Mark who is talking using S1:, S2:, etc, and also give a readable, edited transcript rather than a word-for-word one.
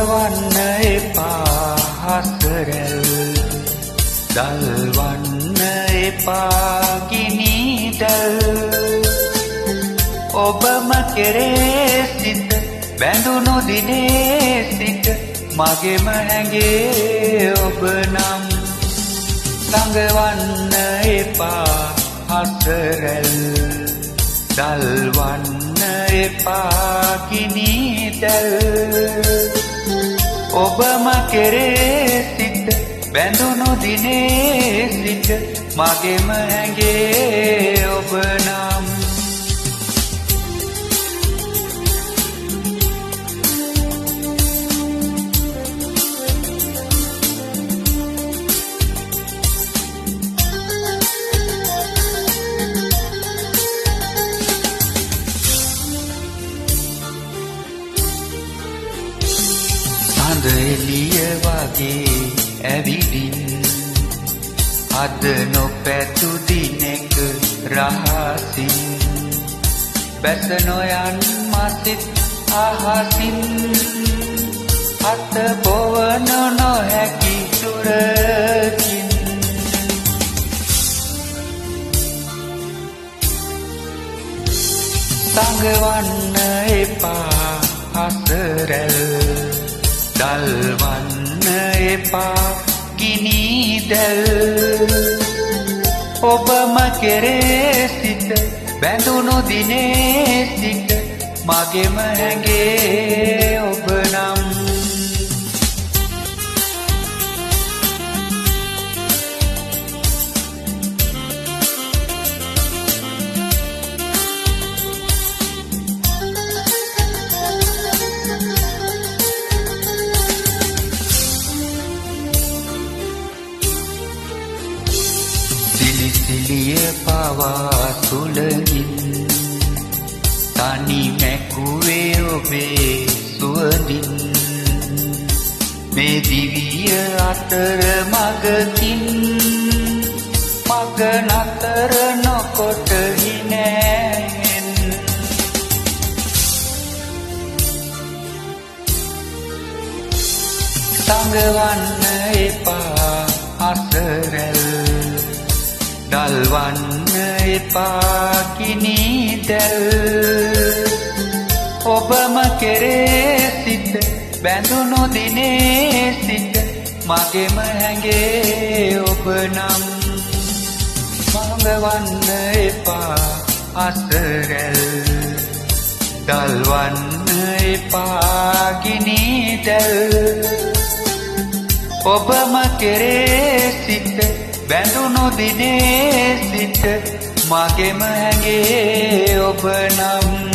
S1: සංගවන්න එපා හසරැල් දල්වන්න එපා ගිනිදැල් ඔබම කෙරේ සිත බැඳුණු දිනේ සිට මගෙම හැඟේ ඔබ නම් සංගවන්න එපා හසරැල් දල්වන්න එපා ගිනිදැල් ඔබම කෙරේ සිට බැඳුණු දිනේ සිට මගෙම හැඟේ ඔබ නම් සඳ එළිය වගේ ඇවිදින් අද නොපැතු දිනෙක රහසින් බැස නොයන් මසිත් අහසින් අත පොවන නොහැකි සුරකින් සංගවන්න එපා හසරැල් දල්වන්න එපා ගිනිදැල් ඔබම කෙරේ සිට බැඳුණු දිනේ සිට මගෙම හැඟේ ඔබ නම් සිලිය පවා සුළඟින් තනි මැකුවේ ඔබේ සුවඳින් මේ දිවිය අතර මගකින් මග නතර නොකොට හිනෑන් සංගවන්න එපා හසරැල් දල්වන්න එපා ගිනිදැල් ඔබම කෙරේ සිට බැඳුණු දිනේ සිට මගෙම හැඟේ ඔබ නම් සංගවන්න එපා හසරැල් දල්වන්න එපා ගිනිදැල් ඔබම කෙරේ සිට බැඳුණු දිනේ සිට මගෙම හැඟේ ඔබ නම්